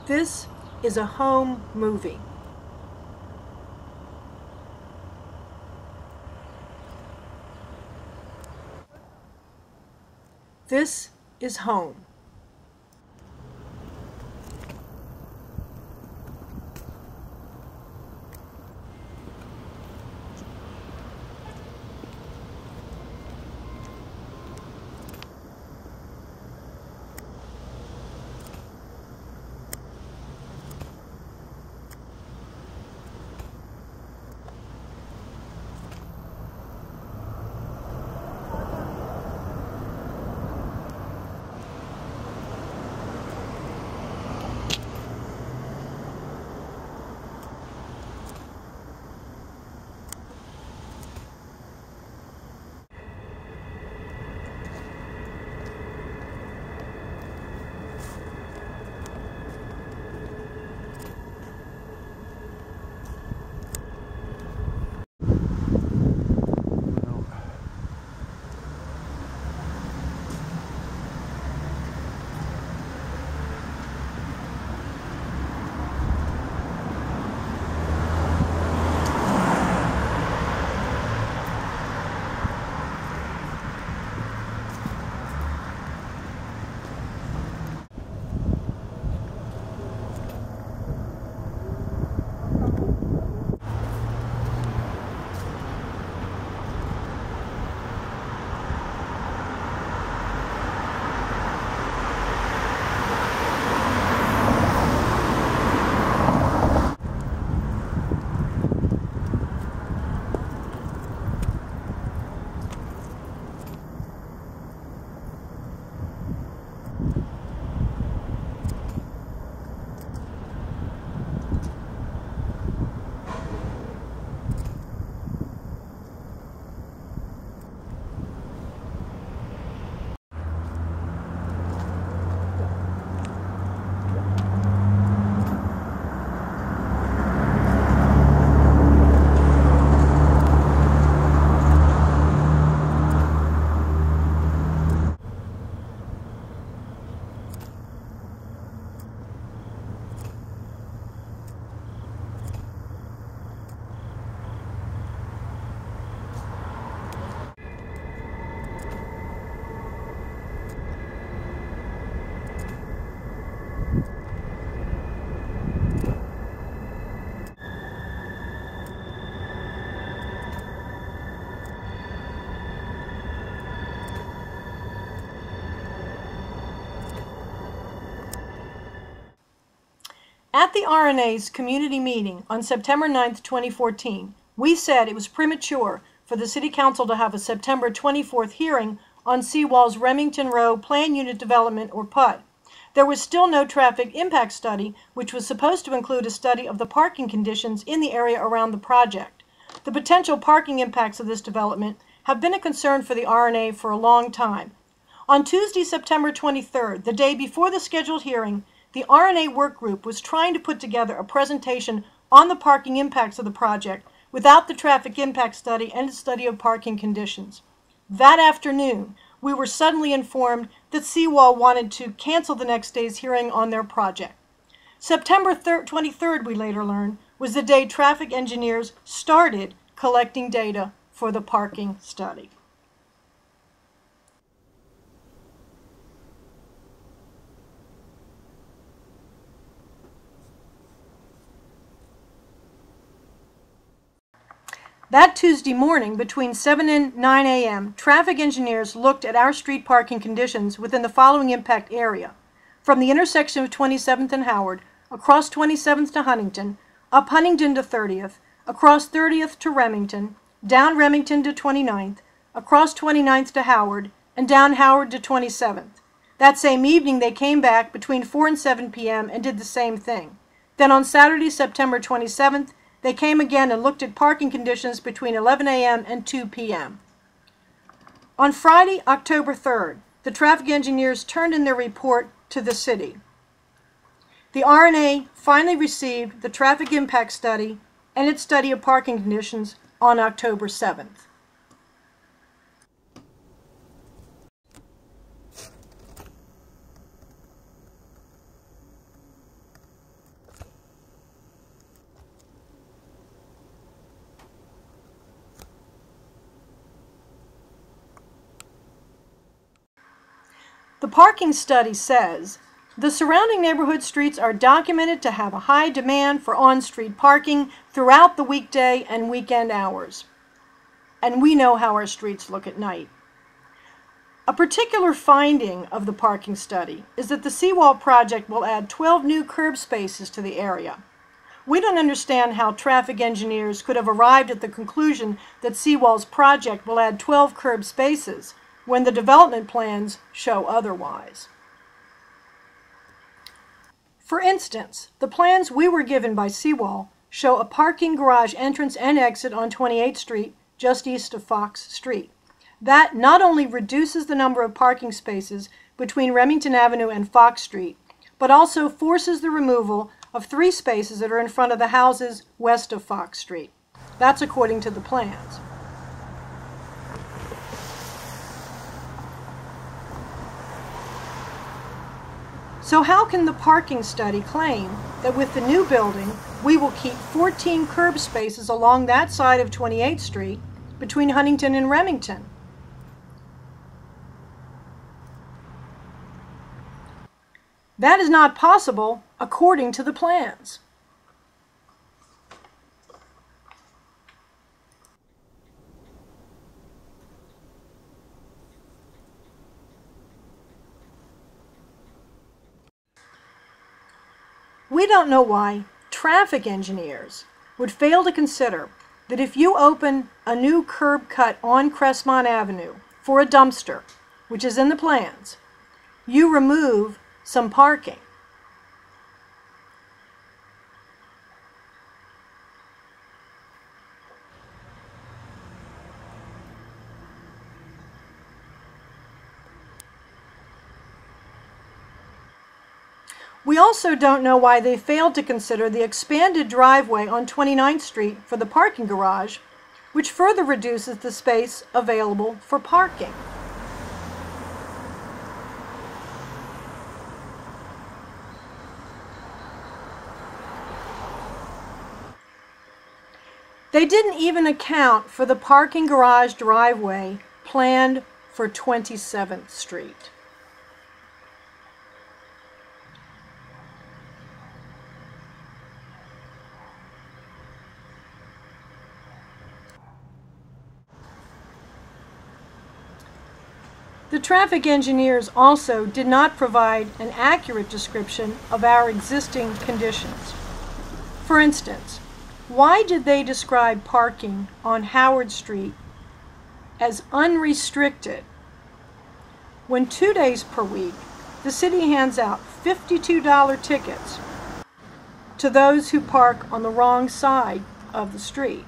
This is a home movie. This is home. At the RNA's community meeting on September 9, 2014, we said it was premature for the City Council to have a September 24th hearing on Seawall's Remington Row Plan Unit Development, or PUD. There was still no traffic impact study, which was supposed to include a study of the parking conditions in the area around the project. The potential parking impacts of this development have been a concern for the RNA for a long time. On Tuesday, September 23rd, the day before the scheduled hearing, the RNA work group was trying to put together a presentation on the parking impacts of the project without the traffic impact study and a study of parking conditions. That afternoon, we were suddenly informed that Seawall wanted to cancel the next day's hearing on their project. September 23rd, we later learned, was the day traffic engineers started collecting data for the parking study. That Tuesday morning, between 7 and 9 a.m., traffic engineers looked at our street parking conditions within the following impact area: from the intersection of 27th and Howard, across 27th to Huntington, up Huntington to 30th, across 30th to Remington, down Remington to 29th, across 29th to Howard, and down Howard to 27th. That same evening, they came back between 4 and 7 p.m. and did the same thing. Then on Saturday, September 27th, they came again and looked at parking conditions between 11 a.m. and 2 p.m. On Friday, October 3rd, the traffic engineers turned in their report to the city. The RNA finally received the traffic impact study and its study of parking conditions on October 7th. parking study says, the surrounding neighborhood streets are documented to have a high demand for on-street parking throughout the weekday and weekend hours. And we know how our streets look at night. A particular finding of the parking study is that the seawall project will add 12 new curb spaces to the area. We don't understand how traffic engineers could have arrived at the conclusion that Seawall's project will add 12 curb spaces when the development plans show otherwise. For instance, the plans we were given by Seawall show a parking garage entrance and exit on 28th Street, just east of Fox Street. That not only reduces the number of parking spaces between Remington Avenue and Fox Street, but also forces the removal of 3 spaces that are in front of the houses west of Fox Street. That's according to the plans. So how can the parking study claim that with the new building, we will keep 14 curb spaces along that side of 28th Street between Huntington and Remington? That is not possible according to the plans. We don't know why traffic engineers would fail to consider that if you open a new curb cut on Crestmont Avenue for a dumpster, which is in the plans, you remove some parking. We also don't know why they failed to consider the expanded driveway on 29th Street for the parking garage, which further reduces the space available for parking. They didn't even account for the parking garage driveway planned for 27th Street. The traffic engineers also did not provide an accurate description of our existing conditions. For instance, why did they describe parking on Howard Street as unrestricted when 2 days per week the city hands out $52 tickets to those who park on the wrong side of the street?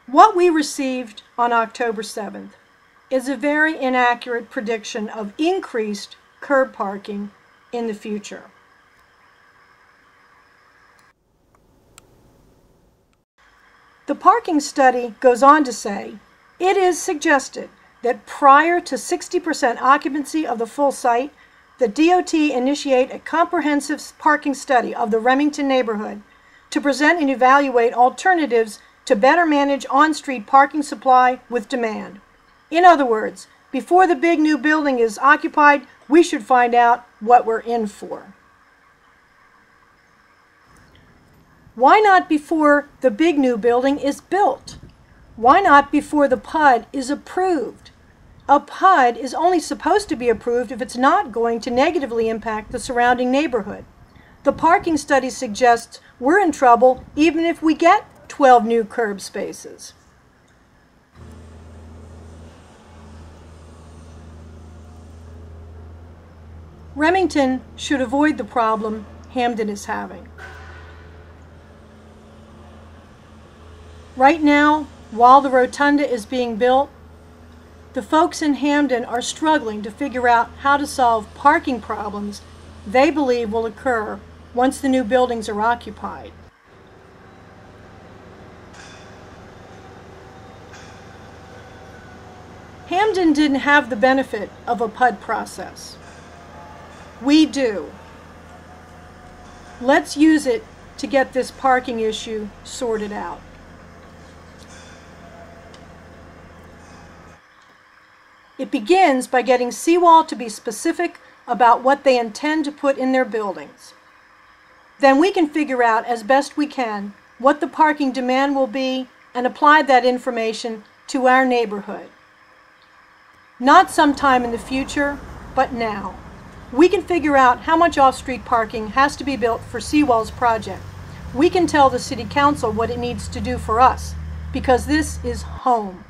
What we received on October 7th is a very inaccurate prediction of increased curb parking in the future. The parking study goes on to say, it is suggested that prior to 60% occupancy of the full site, the DOT initiate a comprehensive parking study of the Remington neighborhood to present and evaluate alternatives to better manage on-street parking supply with demand. In other words, before the big new building is occupied, we should find out what we're in for. Why not before the big new building is built? Why not before the PUD is approved? A PUD is only supposed to be approved if it's not going to negatively impact the surrounding neighborhood. The parking study suggests we're in trouble even if we get 12 new curb spaces. Remington should avoid the problem Hampden is having. Right now, while the rotunda is being built, the folks in Hampden are struggling to figure out how to solve parking problems they believe will occur once the new buildings are occupied. Hampden didn't have the benefit of a PUD process. We do. Let's use it to get this parking issue sorted out. It begins by getting Seawall to be specific about what they intend to put in their buildings. Then we can figure out as best we can what the parking demand will be and apply that information to our neighborhood. Not sometime in the future, but now. We can figure out how much off-street parking has to be built for Seawall's project. We can tell the City Council what it needs to do for us, because this is home.